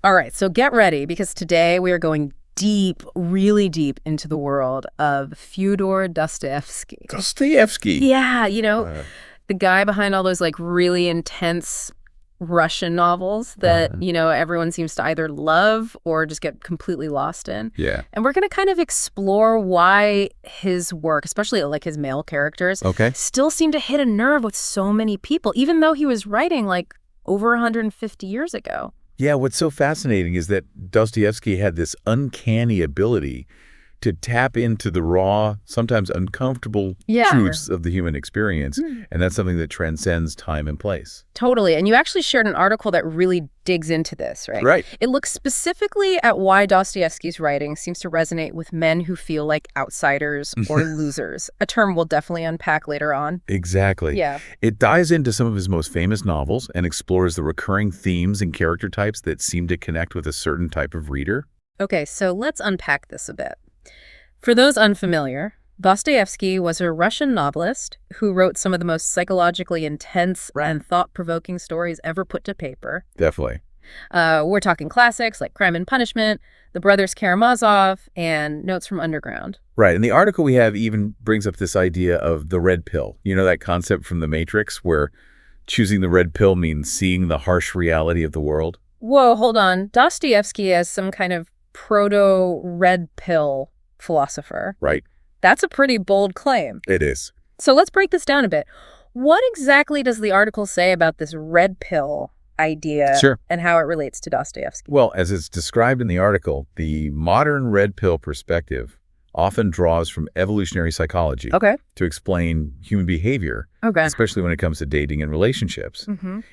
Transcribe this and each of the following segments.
All right, so get ready, because today we are going deep, really deep into the world of Fyodor Dostoevsky. Dostoevsky. Yeah, Uh, the guy behind all those like really intense Russian novels that, everyone seems to either love or just get completely lost in. yeah. And we're going to kind of explore why his work, especially like his male characters, Okay. still seem to hit a nerve with so many people, even though he was writing like over 150 years ago. Yeah, what's so fascinating is that Dostoevsky had this uncanny ability to tap into the raw, sometimes uncomfortable truths of the human experience, and that's something that transcends time and place. Totally. And you actually shared an article that really digs into this, right? Right. It looks specifically at why Dostoevsky's writing seems to resonate with men who feel like outsiders or losers, a term we'll definitely unpack later on. Exactly. Yeah. It dives into some of his most famous novels and explores the recurring themes and character types that seem to connect with a certain type of reader. Okay, so let's unpack this a bit. For those unfamiliar, Dostoevsky was a Russian novelist who wrote some of the most psychologically intense and thought-provoking stories ever put to paper. Definitely. We're talking classics like Crime and Punishment, The Brothers Karamazov, and Notes from Underground. Right. And the article we have even brings up this idea of the red pill. You know, that concept from The Matrix where choosing the red pill means seeing the harsh reality of the world? Whoa, hold on. Dostoevsky as some kind of proto-red pill philosopher. Right. That's a pretty bold claim. It is. So let's break this down a bit. What exactly does the article say about this red pill idea and how it relates to Dostoevsky? Well, as it's described in the article, the modern red pill perspective often draws from evolutionary psychology to explain human behavior, especially when it comes to dating and relationships.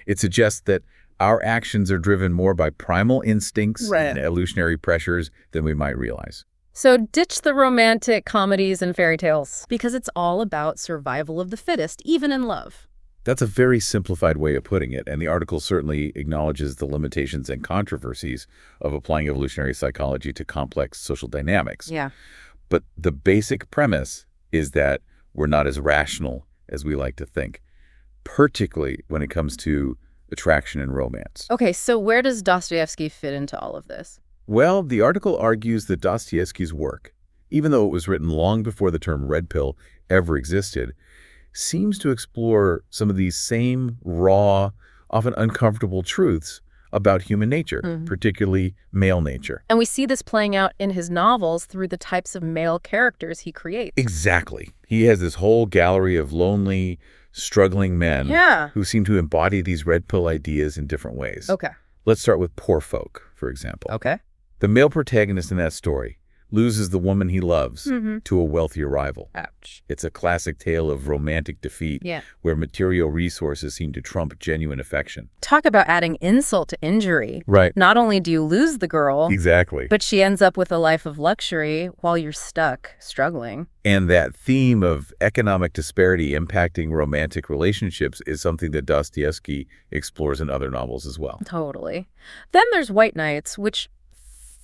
It suggests that our actions are driven more by primal instincts and evolutionary pressures than we might realize. So ditch the romantic comedies and fairy tales, because it's all about survival of the fittest, even in love. That's a very simplified way of putting it, and the article certainly acknowledges the limitations and controversies of applying evolutionary psychology to complex social dynamics. Yeah. But the basic premise is that we're not as rational as we like to think, particularly when it comes to attraction and romance. Okay, so where does Dostoevsky fit into all of this? Well, the article argues that Dostoevsky's work, even though it was written long before the term red pill ever existed, seems to explore some of these same raw, often uncomfortable truths about human nature, particularly male nature. And we see this playing out in his novels through the types of male characters he creates. Exactly. He has this whole gallery of lonely, struggling men who seem to embody these red pill ideas in different ways. Okay. Let's start with Poor Folk, for example. Okay. The male protagonist in that story loses the woman he loves to a wealthier rival. Ouch. It's a classic tale of romantic defeat where material resources seem to trump genuine affection. Talk about adding insult to injury. Right. Not only do you lose the girl, but she ends up with a life of luxury while you're stuck, struggling. And that theme of economic disparity impacting romantic relationships is something that Dostoevsky explores in other novels as well. Totally. Then there's White Nights, which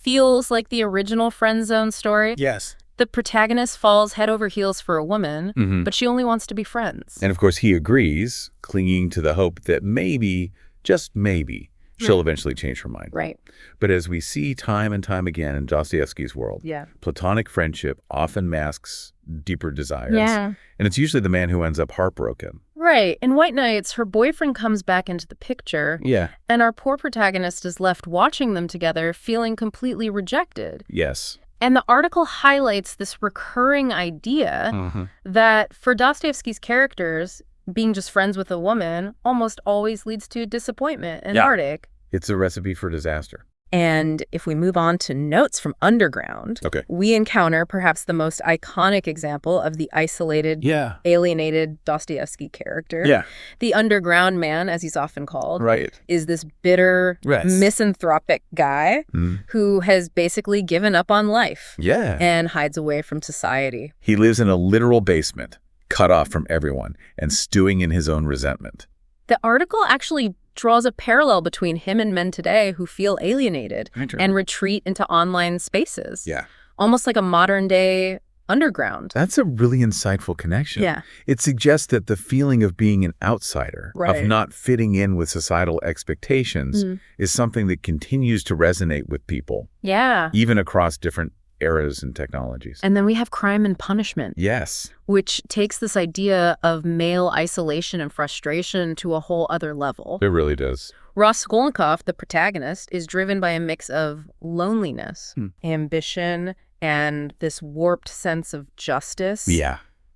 feels like the original friend zone story. Yes. The protagonist falls head over heels for a woman, but she only wants to be friends. And of course he agrees, clinging to the hope that maybe, just maybe, she'll eventually change her mind. Right. But as we see time and time again in Dostoevsky's world, platonic friendship often masks deeper desires. Yeah. And it's usually the man who ends up heartbroken. Right. In White Nights, her boyfriend comes back into the picture. Yeah. And our poor protagonist is left watching them together, feeling completely rejected. Yes. And the article highlights this recurring idea that for Dostoevsky's characters, being just friends with a woman almost always leads to disappointment and heartache. It's a recipe for disaster. And if we move on to Notes from Underground, we encounter perhaps the most iconic example of the isolated, alienated Dostoevsky character. The underground man, as he's often called, is this bitter, misanthropic guy who has basically given up on life and hides away from society. He lives in a literal basement, cut off from everyone, and stewing in his own resentment. The article actually draws a parallel between him and men today who feel alienated and retreat into online spaces. Almost like a modern-day underground. That's a really insightful connection. Yeah. It suggests that the feeling of being an outsider, of not fitting in with societal expectations, is something that continues to resonate with people. Yeah. Even across different eras and technologies. And then we have Crime and Punishment. Yes. Which takes this idea of male isolation and frustration to a whole other level. It really does. Raskolnikov, the protagonist, is driven by a mix of loneliness, ambition, and this warped sense of justice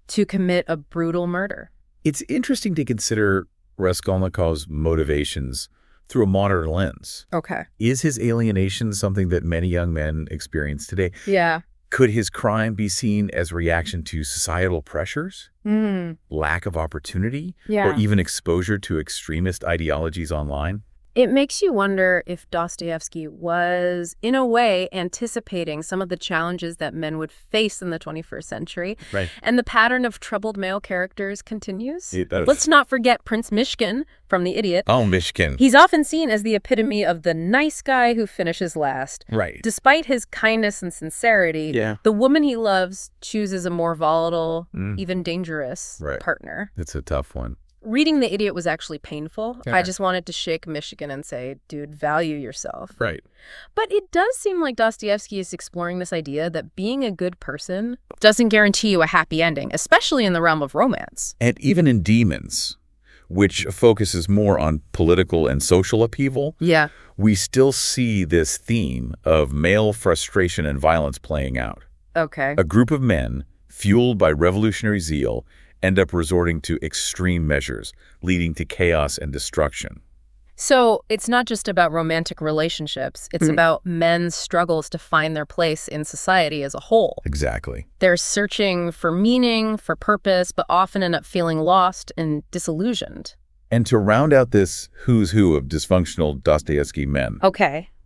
to commit a brutal murder. It's interesting to consider Raskolnikov's motivations through a modern lens. Okay. Is his alienation something that many young men experience today? Yeah. Could his crime be seen as a reaction to societal pressures, lack of opportunity, or even exposure to extremist ideologies online? It makes you wonder if Dostoevsky was, in a way, anticipating some of the challenges that men would face in the 21st century. Right. And the pattern of troubled male characters continues. It does. Let's not forget Prince Mishkin from The Idiot. Oh, Mishkin. He's often seen as the epitome of the nice guy who finishes last. Right. Despite his kindness and sincerity, the woman he loves chooses a more volatile, even dangerous partner. It's a tough one. Reading The Idiot was actually painful. I just wanted to shake Michigan and say, dude, value yourself. Right. But it does seem like Dostoevsky is exploring this idea that being a good person doesn't guarantee you a happy ending, especially in the realm of romance. And even in Demons, which focuses more on political and social upheaval, we still see this theme of male frustration and violence playing out. Okay. A group of men, fueled by revolutionary zeal, end up resorting to extreme measures, leading to chaos and destruction. So it's not just about romantic relationships. It's about men's struggles to find their place in society as a whole. Exactly. They're searching for meaning, for purpose, but often end up feeling lost and disillusioned. And to round out this who's who of dysfunctional Dostoevsky men,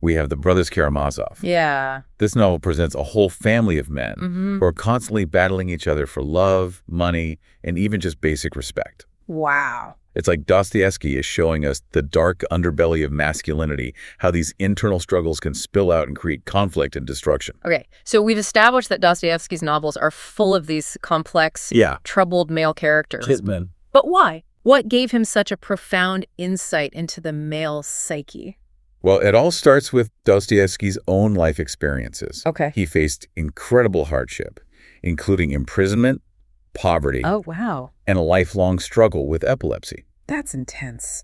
we have the brothers Karamazov. Yeah. This novel presents a whole family of men who are constantly battling each other for love, money, and even just basic respect. Wow. It's like Dostoevsky is showing us the dark underbelly of masculinity, how these internal struggles can spill out and create conflict and destruction. Okay, so we've established that Dostoevsky's novels are full of these complex, troubled male characters. Hitmen. But why? What gave him such a profound insight into the male psyche? Well, it all starts with Dostoevsky's own life experiences. Okay. He faced incredible hardship, including imprisonment, poverty, and a lifelong struggle with epilepsy. That's intense.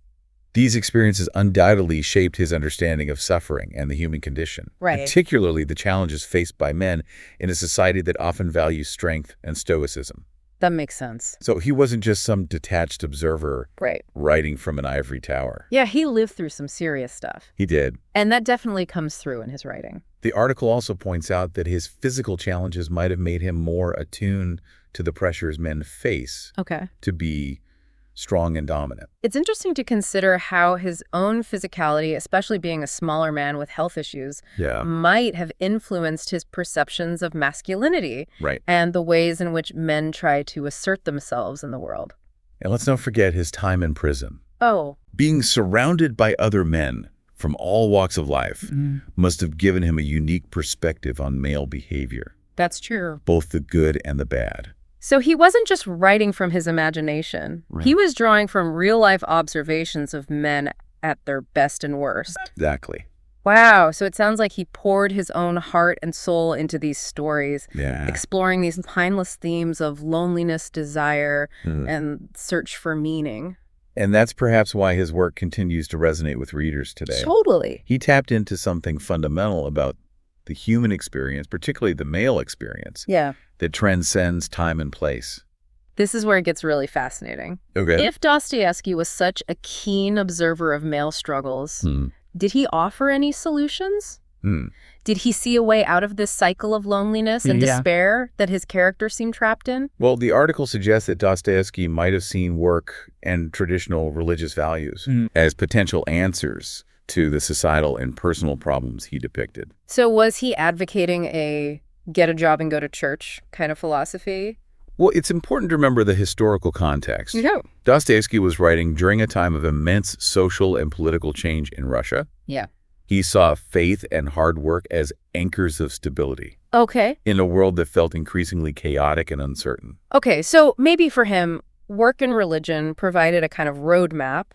These experiences undoubtedly shaped his understanding of suffering and the human condition, particularly the challenges faced by men in a society that often values strength and stoicism. That makes sense. So he wasn't just some detached observer writing from an ivory tower. Yeah, he lived through some serious stuff. He did. And that definitely comes through in his writing. The article also points out that his physical challenges might have made him more attuned to the pressures men face to be strong and dominant. It's interesting to consider how his own physicality, especially being a smaller man with health issues, might have influenced his perceptions of masculinity and the ways in which men try to assert themselves in the world. And let's not forget his time in prison. Oh. Being surrounded by other men from all walks of life must have given him a unique perspective on male behavior. That's true. Both the good and the bad. So he wasn't just writing from his imagination. He was drawing from real-life observations of men at their best and worst. Exactly. Wow. So it sounds like he poured his own heart and soul into these stories, exploring these timeless themes of loneliness, desire, and search for meaning. And that's perhaps why his work continues to resonate with readers today. Totally. He tapped into something fundamental about the human experience, particularly the male experience, that transcends time and place. This is where it gets really fascinating. Okay. If Dostoevsky was such a keen observer of male struggles, did he offer any solutions? Did he see a way out of this cycle of loneliness and despair that his character seemed trapped in? Well, the article suggests that Dostoevsky might have seen work and traditional religious values as potential answers to the societal and personal problems he depicted. So was he advocating a get a job and go to church kind of philosophy? Well, it's important to remember the historical context. Dostoevsky was writing during a time of immense social and political change in Russia. He saw faith and hard work as anchors of stability. Okay. In a world that felt increasingly chaotic and uncertain. Okay, so maybe for him, work and religion provided a kind of roadmap,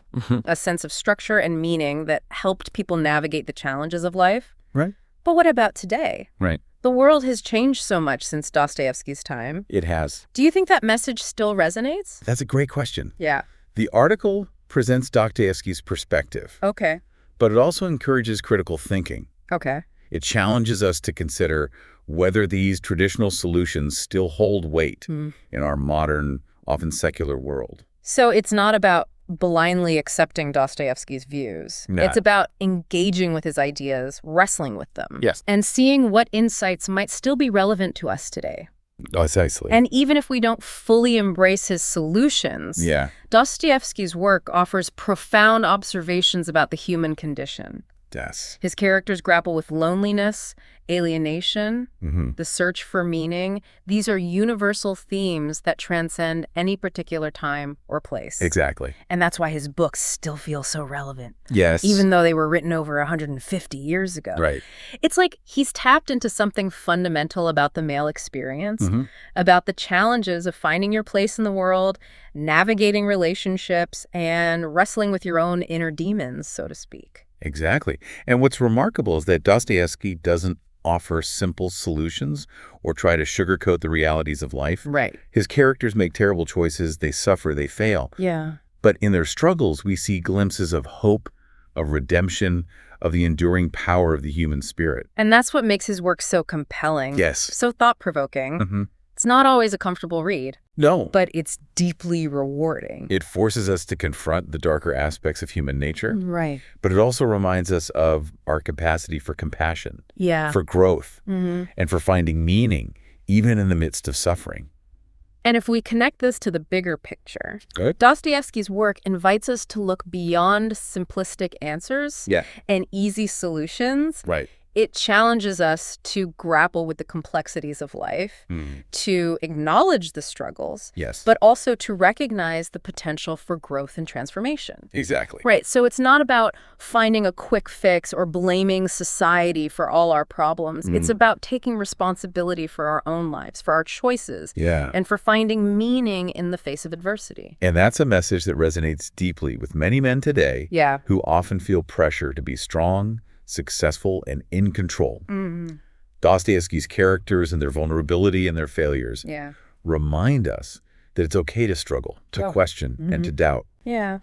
a sense of structure and meaning that helped people navigate the challenges of life. Right. But what about today? Right. The world has changed so much since Dostoevsky's time. It has. Do you think that message still resonates? That's a great question. Yeah. The article presents Dostoevsky's perspective. Okay. But it also encourages critical thinking. Okay. It challenges us to consider whether these traditional solutions still hold weight in our modern, often secular world. So it's not about blindly accepting Dostoevsky's views. No. It's about engaging with his ideas, wrestling with them, yes, and seeing what insights might still be relevant to us today. Precisely. And even if we don't fully embrace his solutions, Dostoevsky's work offers profound observations about the human condition. Yes. His characters grapple with loneliness, alienation, the search for meaning. These are universal themes that transcend any particular time or place. Exactly. And that's why his books still feel so relevant. Yes. Even though they were written over 150 years ago. Right. It's like he's tapped into something fundamental about the male experience, about the challenges of finding your place in the world, navigating relationships, and wrestling with your own inner demons, so to speak. Exactly. And what's remarkable is that Dostoevsky doesn't offer simple solutions or try to sugarcoat the realities of life. Right. His characters make terrible choices, they suffer, they fail. Yeah. But in their struggles, we see glimpses of hope, of redemption, of the enduring power of the human spirit. And that's what makes his work so compelling. Yes. So thought-provoking. It's not always a comfortable read. No. But it's deeply rewarding. It forces us to confront the darker aspects of human nature. Right. But it also reminds us of our capacity for compassion, for growth, and for finding meaning, even in the midst of suffering. And if we connect this to the bigger picture, Dostoevsky's work invites us to look beyond simplistic answers and easy solutions. Right. It challenges us to grapple with the complexities of life, to acknowledge the struggles, but also to recognize the potential for growth and transformation. Exactly. Right. So it's not about finding a quick fix or blaming society for all our problems. It's about taking responsibility for our own lives, for our choices, and for finding meaning in the face of adversity. And that's a message that resonates deeply with many men today who often feel pressure to be strong, successful, and in control. Dostoevsky's characters and their vulnerability and their failures remind us that it's okay to struggle, to question, and to doubt. Yeah.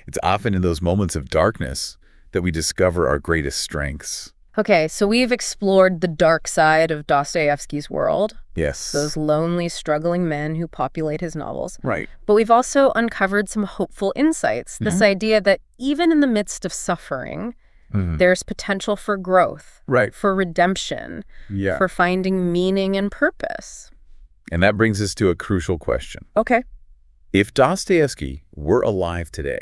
It's often in those moments of darkness that we discover our greatest strengths. Okay, so we've explored the dark side of Dostoevsky's world. Yes. Those lonely, struggling men who populate his novels. Right. But we've also uncovered some hopeful insights. This idea that even in the midst of suffering, there's potential for growth, for redemption, for finding meaning and purpose. And that brings us to a crucial question. Okay. If Dostoevsky were alive today,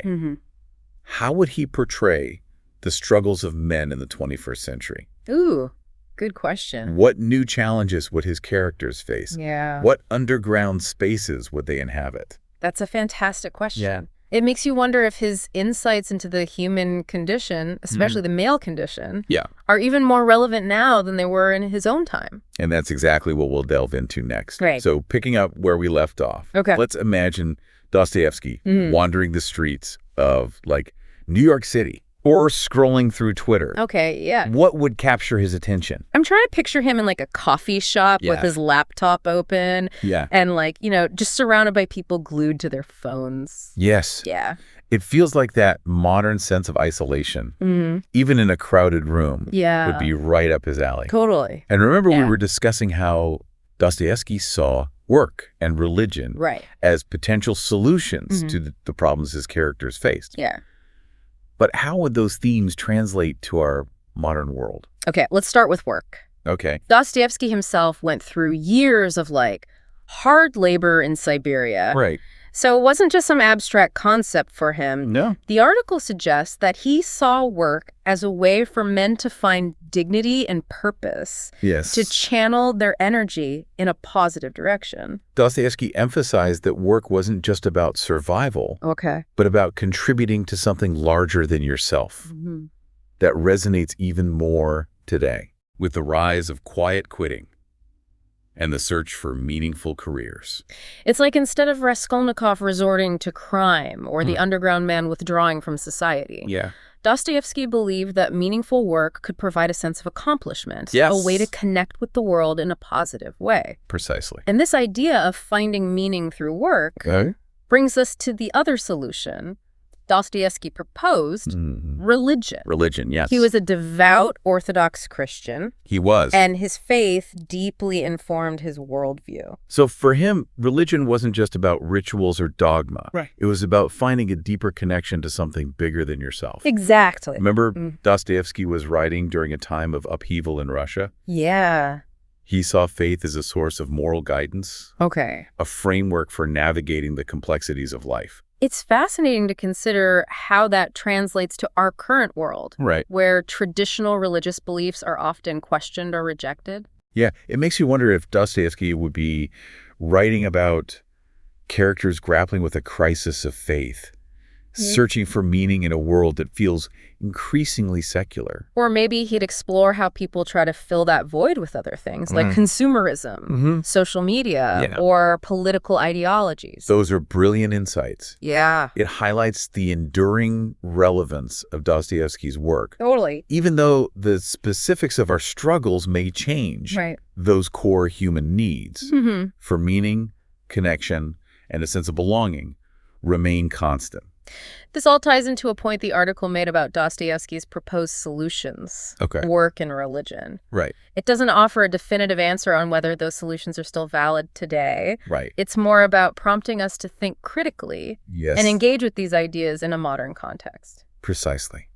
how would he portray the struggles of men in the 21st century? Ooh, good question. What new challenges would his characters face? Yeah. What underground spaces would they inhabit? That's a fantastic question. Yeah. It makes you wonder if his insights into the human condition, especially the male condition, are even more relevant now than they were in his own time. And that's exactly what we'll delve into next. Right. So picking up where we left off, let's imagine Dostoevsky wandering the streets of, like, New York City or scrolling through Twitter. Okay, yeah. What would capture his attention? I'm trying to picture him in, like, a coffee shop with his laptop open. And, like, you know, just surrounded by people glued to their phones. Yes. Yeah. It feels like that modern sense of isolation, even in a crowded room, would be right up his alley. Totally. And remember, we were discussing how Dostoevsky saw work and religion as potential solutions to the problems his characters faced. Yeah. But how would those themes translate to our modern world? Okay, let's start with work. Okay. Dostoevsky himself went through years of, like, hard labor in Siberia. Right. So it wasn't just some abstract concept for him. No. The article suggests that he saw work as a way for men to find dignity and purpose. Yes. To channel their energy in a positive direction. Dostoevsky emphasized that work wasn't just about survival, but about contributing to something larger than yourself. that resonates even more today with the rise of quiet quitting and the search for meaningful careers. It's like instead of Raskolnikov resorting to crime or the underground man withdrawing from society, Dostoevsky believed that meaningful work could provide a sense of accomplishment, a way to connect with the world in a positive way. Precisely. And this idea of finding meaning through work brings us to the other solution Dostoevsky proposed, religion. Religion, yes. He was a devout Orthodox Christian. He was. And his faith deeply informed his worldview. So for him, religion wasn't just about rituals or dogma. Right. It was about finding a deeper connection to something bigger than yourself. Exactly. Remember Dostoevsky was writing during a time of upheaval in Russia? Yeah. He saw faith as a source of moral guidance. Okay. A framework for navigating the complexities of life. It's fascinating to consider how that translates to our current world, where traditional religious beliefs are often questioned or rejected. Yeah, it makes you wonder if Dostoevsky would be writing about characters grappling with a crisis of faith, searching for meaning in a world that feels increasingly secular. Or maybe he'd explore how people try to fill that void with other things, like consumerism, social media, or political ideologies. Those are brilliant insights. Yeah. It highlights the enduring relevance of Dostoevsky's work. Totally. Even though the specifics of our struggles may change, those core human needs for meaning, connection, and a sense of belonging remain constant. This all ties into a point the article made about Dostoevsky's proposed solutions, work and religion. Right. It doesn't offer a definitive answer on whether those solutions are still valid today. Right. It's more about prompting us to think critically and engage with these ideas in a modern context. Precisely.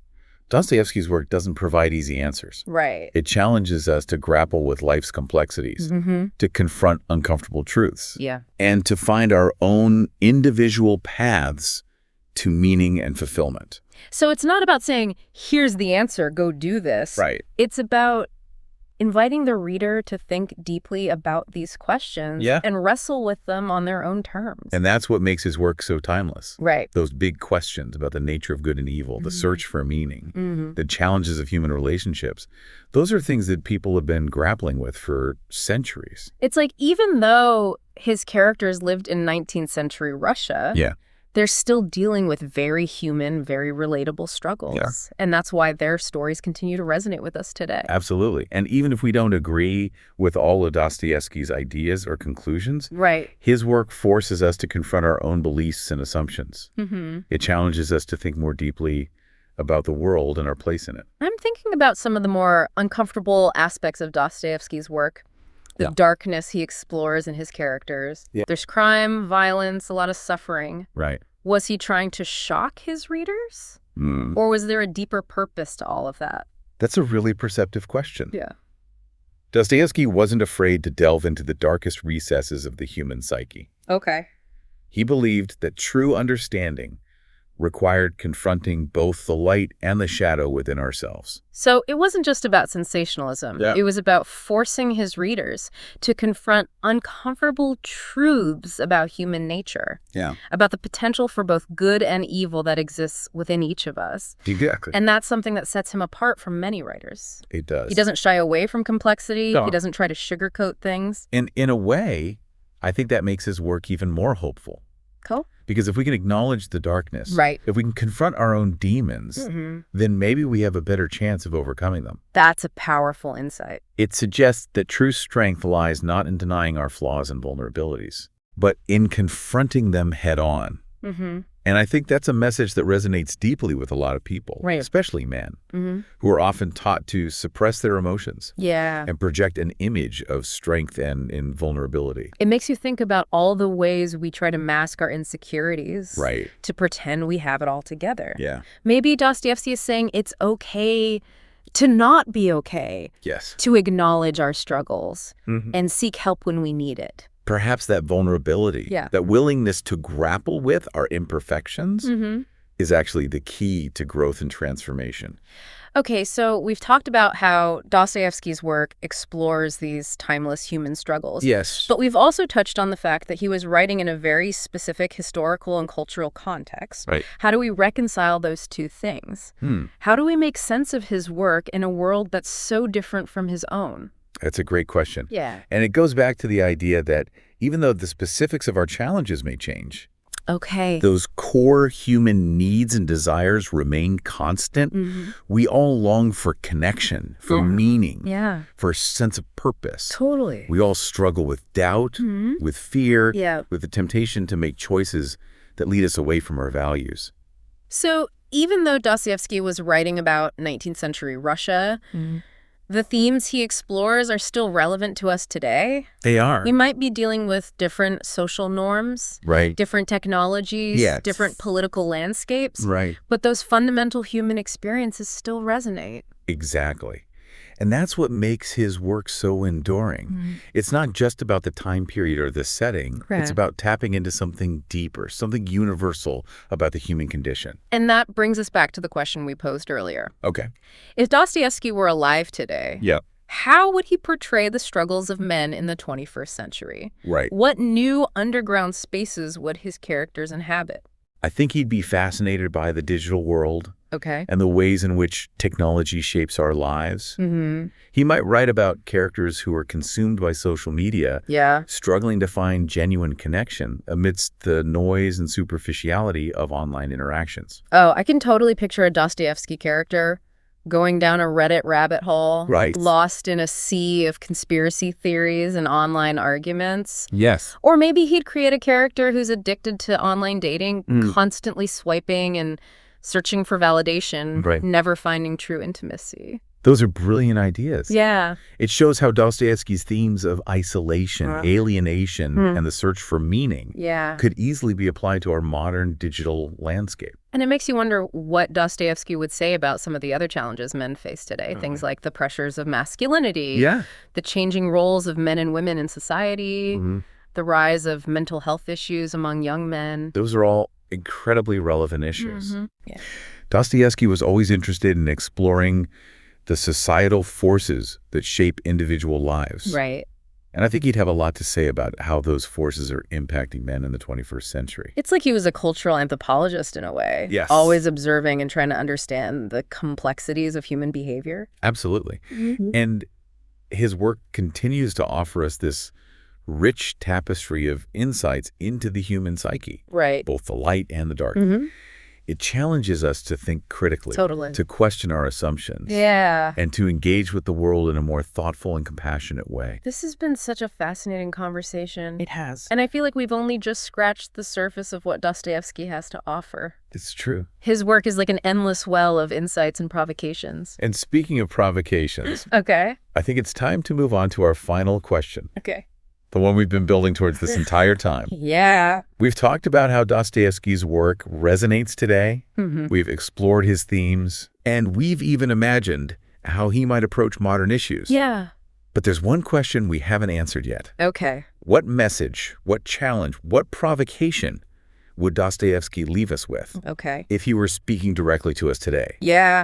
Dostoevsky's work doesn't provide easy answers. Right. It challenges us to grapple with life's complexities, to confront uncomfortable truths, and to find our own individual paths to meaning and fulfillment. So it's not about saying, here's the answer, go do this. Right. It's about inviting the reader to think deeply about these questions and wrestle with them on their own terms. And that's what makes his work so timeless. Right. Those big questions about the nature of good and evil, the search for meaning, the challenges of human relationships. Those are things that people have been grappling with for centuries. It's like even though his characters lived in 19th century Russia, they're still dealing with very human, very relatable struggles. Yeah. And that's why their stories continue to resonate with us today. Absolutely. And even if we don't agree with all of Dostoevsky's ideas or conclusions, his work forces us to confront our own beliefs and assumptions. It challenges us to think more deeply about the world and our place in it. I'm thinking about some of the more uncomfortable aspects of Dostoevsky's work. The darkness he explores in his characters. There's crime, violence, a lot of suffering. Right. Was he trying to shock his readers? Or was there a deeper purpose to all of that? That's a really perceptive question. Yeah. Dostoevsky wasn't afraid to delve into the darkest recesses of the human psyche. Okay. He believed that true understanding required confronting both the light and the shadow within ourselves. So it wasn't just about sensationalism. It was about forcing his readers to confront uncomfortable truths about human nature. About the potential for both good and evil that exists within each of us. Exactly. And that's something that sets him apart from many writers. It does. He doesn't shy away from complexity. He doesn't try to sugarcoat things. And in a way, I think that makes his work even more hopeful. Cool. Because if we can acknowledge the darkness, if we can confront our own demons, then maybe we have a better chance of overcoming them. That's a powerful insight. It suggests that true strength lies not in denying our flaws and vulnerabilities, but in confronting them head on. And I think that's a message that resonates deeply with a lot of people, especially men, who are often taught to suppress their emotions and project an image of strength and invulnerability. It makes you think about all the ways we try to mask our insecurities to pretend we have it all together. Maybe Dostoevsky is saying it's okay to not be okay, to acknowledge our struggles and seek help when we need it. Perhaps that vulnerability, that willingness to grapple with our imperfections is actually the key to growth and transformation. Okay, so we've talked about how Dostoevsky's work explores these timeless human struggles. Yes. But we've also touched on the fact that he was writing in a very specific historical and cultural context. Right. How do we reconcile those two things? How do we make sense of his work in a world that's so different from his own? That's a great question. Yeah. And it goes back to the idea that even though the specifics of our challenges may change, those core human needs and desires remain constant. We all long for connection, for meaning, for a sense of purpose. Totally. We all struggle with doubt, with fear, with the temptation to make choices that lead us away from our values. So even though Dostoevsky was writing about 19th century Russia, the themes he explores are still relevant to us today. They are. We might be dealing with different social norms, different technologies, different political landscapes, but those fundamental human experiences still resonate. Exactly. And that's what makes his work so enduring. It's not just about the time period or the setting. It's about tapping into something deeper, something universal about the human condition. And that brings us back to the question we posed earlier. Okay. If Dostoevsky were alive today, how would he portray the struggles of men in the 21st century? Right. What new underground spaces would his characters inhabit? I think he'd be fascinated by the digital world. And the ways in which technology shapes our lives. He might write about characters who are consumed by social media, struggling to find genuine connection amidst the noise and superficiality of online interactions. Oh, I can totally picture a Dostoevsky character going down a Reddit rabbit hole, lost in a sea of conspiracy theories and online arguments. Yes. Or maybe he'd create a character who's addicted to online dating, constantly swiping and searching for validation, never finding true intimacy. Those are brilliant ideas. Yeah. It shows how Dostoevsky's themes of isolation, alienation, and the search for meaning could easily be applied to our modern digital landscape. And it makes you wonder what Dostoevsky would say about some of the other challenges men face today. Things like the pressures of masculinity, the changing roles of men and women in society, the rise of mental health issues among young men. Those are all incredibly relevant issues. Dostoevsky was always interested in exploring the societal forces that shape individual lives. And I think he'd have a lot to say about how those forces are impacting men in the 21st century. It's like he was a cultural anthropologist in a way. Always observing and trying to understand the complexities of human behavior. Absolutely. And his work continues to offer us this rich tapestry of insights into the human psyche. Both the light and the dark. It challenges us to think critically, to question our assumptions, and to engage with the world in a more thoughtful and compassionate way. This has been such a fascinating conversation. It has. And I feel like we've only just scratched the surface of what Dostoevsky has to offer. It's true. His work is like an endless well of insights and provocations. And speaking of provocations, I think it's time to move on to our final question. The one we've been building towards this entire time. We've talked about how Dostoevsky's work resonates today. We've explored his themes. And we've even imagined how he might approach modern issues. But there's one question we haven't answered yet. What message, what challenge, what provocation would Dostoevsky leave us with if he were speaking directly to us today?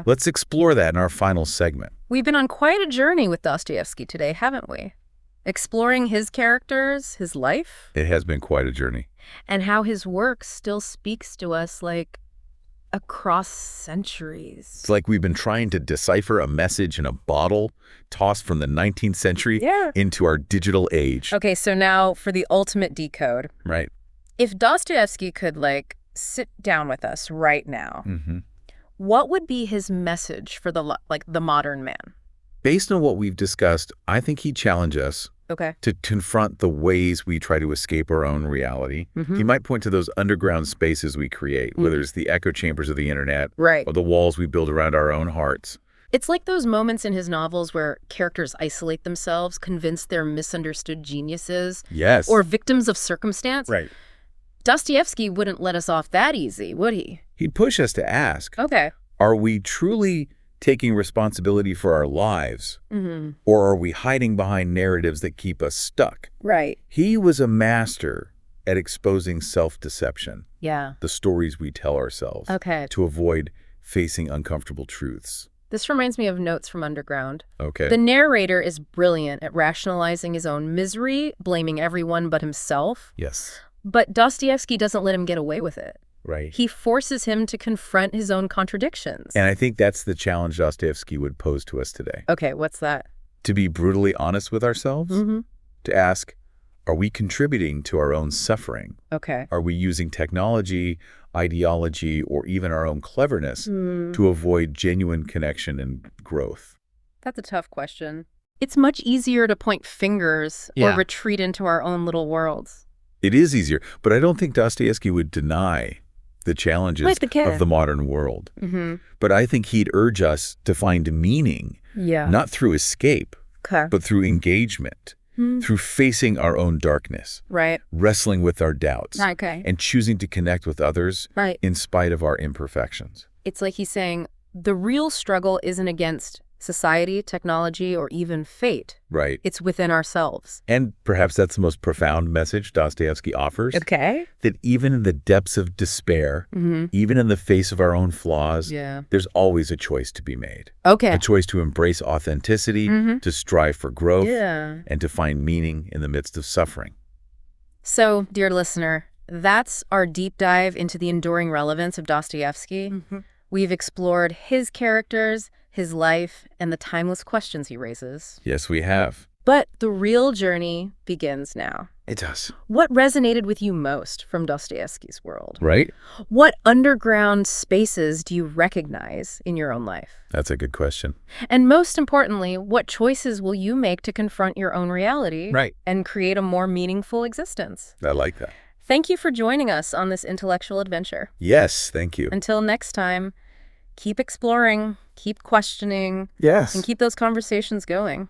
Let's explore that in our final segment. We've been on quite a journey with Dostoevsky today, haven't we? Exploring his characters, his life. It has been quite a journey. And how his work still speaks to us like across centuries. It's like we've been trying to decipher a message in a bottle tossed from the 19th century into our digital age. Okay, so now for the ultimate decode. If Dostoevsky could sit down with us right now, what would be his message for the modern man? Based on what we've discussed, I think he'd challenge us to confront the ways we try to escape our own reality. He might point to those underground spaces we create, whether it's the echo chambers of the internet or the walls we build around our own hearts. It's like those moments in his novels where characters isolate themselves, convinced they're misunderstood geniuses or victims of circumstance. Dostoevsky wouldn't let us off that easy, would he? He'd push us to ask, are we truly taking responsibility for our lives, or are we hiding behind narratives that keep us stuck? Right. He was a master at exposing self-deception. Yeah. The stories we tell ourselves. Okay. To avoid facing uncomfortable truths. This reminds me of Notes from Underground. Okay. The narrator is brilliant at rationalizing his own misery, blaming everyone but himself. Yes. But Dostoevsky doesn't let him get away with it. Right. He forces him to confront his own contradictions. And I think that's the challenge Dostoevsky would pose to us today. Okay, what's that? To be brutally honest with ourselves. Mm-hmm. To ask, are we contributing to our own suffering? Okay. Are we using technology, ideology, or even our own cleverness to avoid genuine connection and growth? That's a tough question. It's much easier to point fingers or retreat into our own little worlds. It is easier, but I don't think Dostoevsky would deny the challenges of the modern world. Mm-hmm. But I think he'd urge us to find meaning, not through escape, but through engagement, through facing our own darkness, wrestling with our doubts, and choosing to connect with others in spite of our imperfections. It's like he's saying, the real struggle isn't against society, technology, or even fate. Right. It's within ourselves. And perhaps that's the most profound message Dostoevsky offers. Okay. That even in the depths of despair, even in the face of our own flaws, there's always a choice to be made. Okay. A choice to embrace authenticity, to strive for growth, and to find meaning in the midst of suffering. So, dear listener, that's our deep dive into the enduring relevance of Dostoevsky. We've explored his characters, his life, and the timeless questions he raises. Yes, we have. But the real journey begins now. It does. What resonated with you most from Dostoevsky's world? Right? What underground spaces do you recognize in your own life? That's a good question. And most importantly, what choices will you make to confront your own reality and create a more meaningful existence? I like that. Thank you for joining us on this intellectual adventure. Yes, thank you. Until next time, keep exploring, keep questioning, and keep those conversations going.